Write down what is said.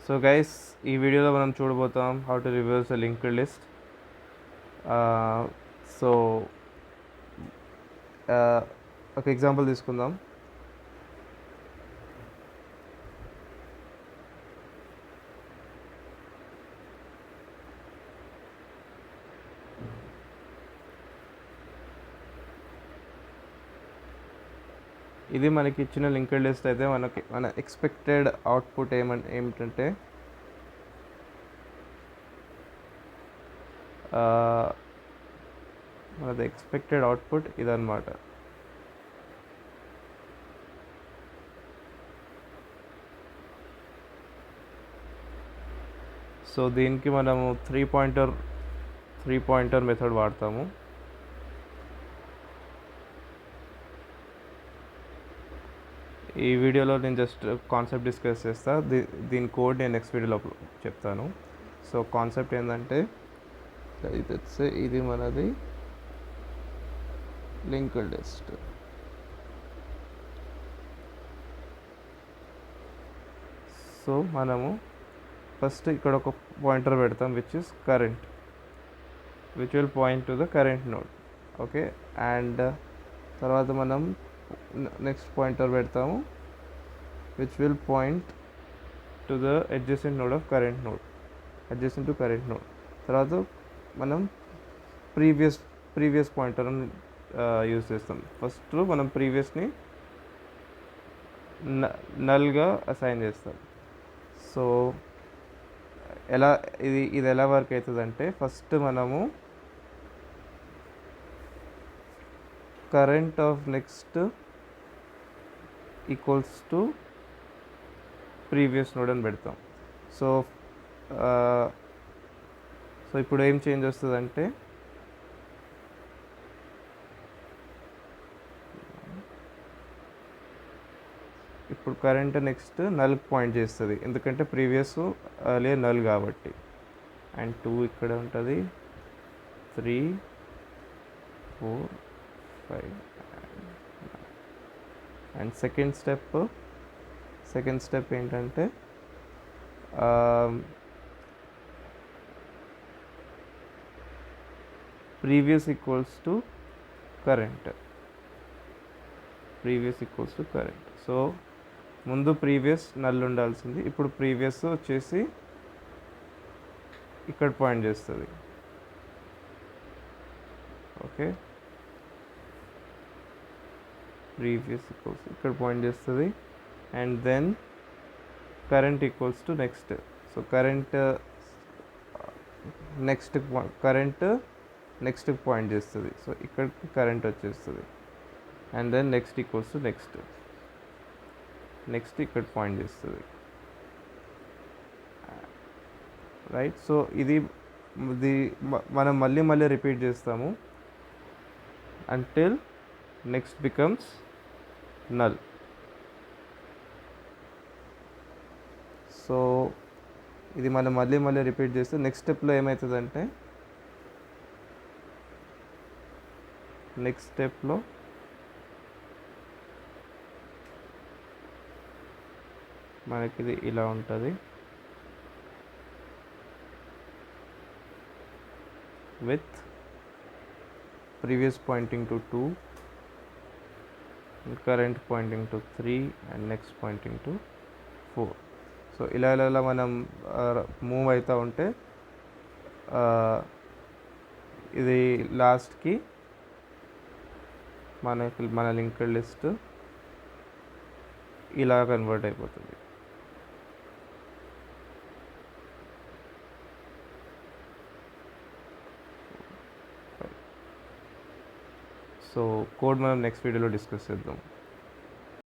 So guys, ఈ వీడియోలో మనం చూడబోతాం how to reverse a linked list. So ఒక ఎగ్జాంపుల్ తీసుకుందాం. ఇది మనకి ఇచ్చిన లింక్డ్ లిస్ట్ అయితే మన ఎక్స్పెక్టెడ్ అవుట్పుట్ ఏమిటంటే మనది ఎక్స్పెక్టెడ్ అవుట్పుట్ ఇదన్నమాట. సో దీనికి మనము త్రీ పాయింటర్ మెథడ్ వాడతాము. ఈ వీడియోలో నేను జస్ట్ కాన్సెప్ట్ డిస్కస్ చేస్తా. దీని కోడ్ నేను నెక్స్ట్ వీడియోలో చెప్తాను. సో కాన్సెప్ట్ ఏంటంటే, ఇది మనది లింక్డ్ లిస్ట్. సో మనము ఫస్ట్ ఇక్కడ ఒక పాయింటర్ పెడతాం which is current, which will point to the current node. Okay, and తర్వాత మనం నెక్స్ట్ పాయింటర్ పెడతాము which will point to the adjacent node of current node, adjacent to current node. తర్వాత మనం previous pointer use చేస్తాం. First మనం ప్రీవియస్ని నల్గా assign చేస్తాం. So ఇది ఎలా వర్క్ అవుతుందంటే, ఫస్ట్ మనము current of next equals to previous node అని పెడతాం. సో ఇప్పుడు ఏం చేంజ్ వస్తుందంటే, ఇప్పుడు కరెంట్ నెక్స్ట్ నల్కి పాయింట్ చేస్తుంది, ఎందుకంటే ప్రీవియస్ లే నల్ కాబట్టి. అండ్ 2 ఇక్కడ ఉంటుంది, 3, 4, 5 అండ్ సెకండ్ స్టెప్ ఏంటంటే, previous equals to current. So ముందు ప్రీవియస్ నల్ ఉండాల్సింది, ఇప్పుడు ప్రీవియస్ వచ్చేసి ఇక్కడ పాయింట్ చేస్తుంది. ఓకే, ప్రీవియస్ ఈక్వల్స్ ఇక్కడ పాయింట్ చేస్తుంది, and then current equals to next. So current నెక్స్ట్కి పాయింట్ చేస్తుంది. సో ఇక్కడికి కరెంట్ వచ్చేస్తుంది, and then next equals to next ఇక్కడ పాయింట్ చేస్తుంది. రైట్, సో ఇది మనం మళ్ళీ రిపీట్ చేస్తాము until next becomes null. So ఇది మనం మళ్ళీ రిపీట్ చేస్తే నెక్స్ట్ స్టెప్లో ఏమవుతుందంటే, మనకి ఇది ఇలా ఉంటుంది, with previous pointing to 2, current pointing to 3 and next pointing to 4. So ఇలా మనం మూవ్ అవుతూ ఉంటే ఇది లాస్ట్కి మన లింక్డ్ లిస్ట్ ఇలా కన్వర్ట్ అయిపోతుంది. సో కోడ్ మనం నెక్స్ట్ వీడియోలో డిస్కస్ చేద్దాం.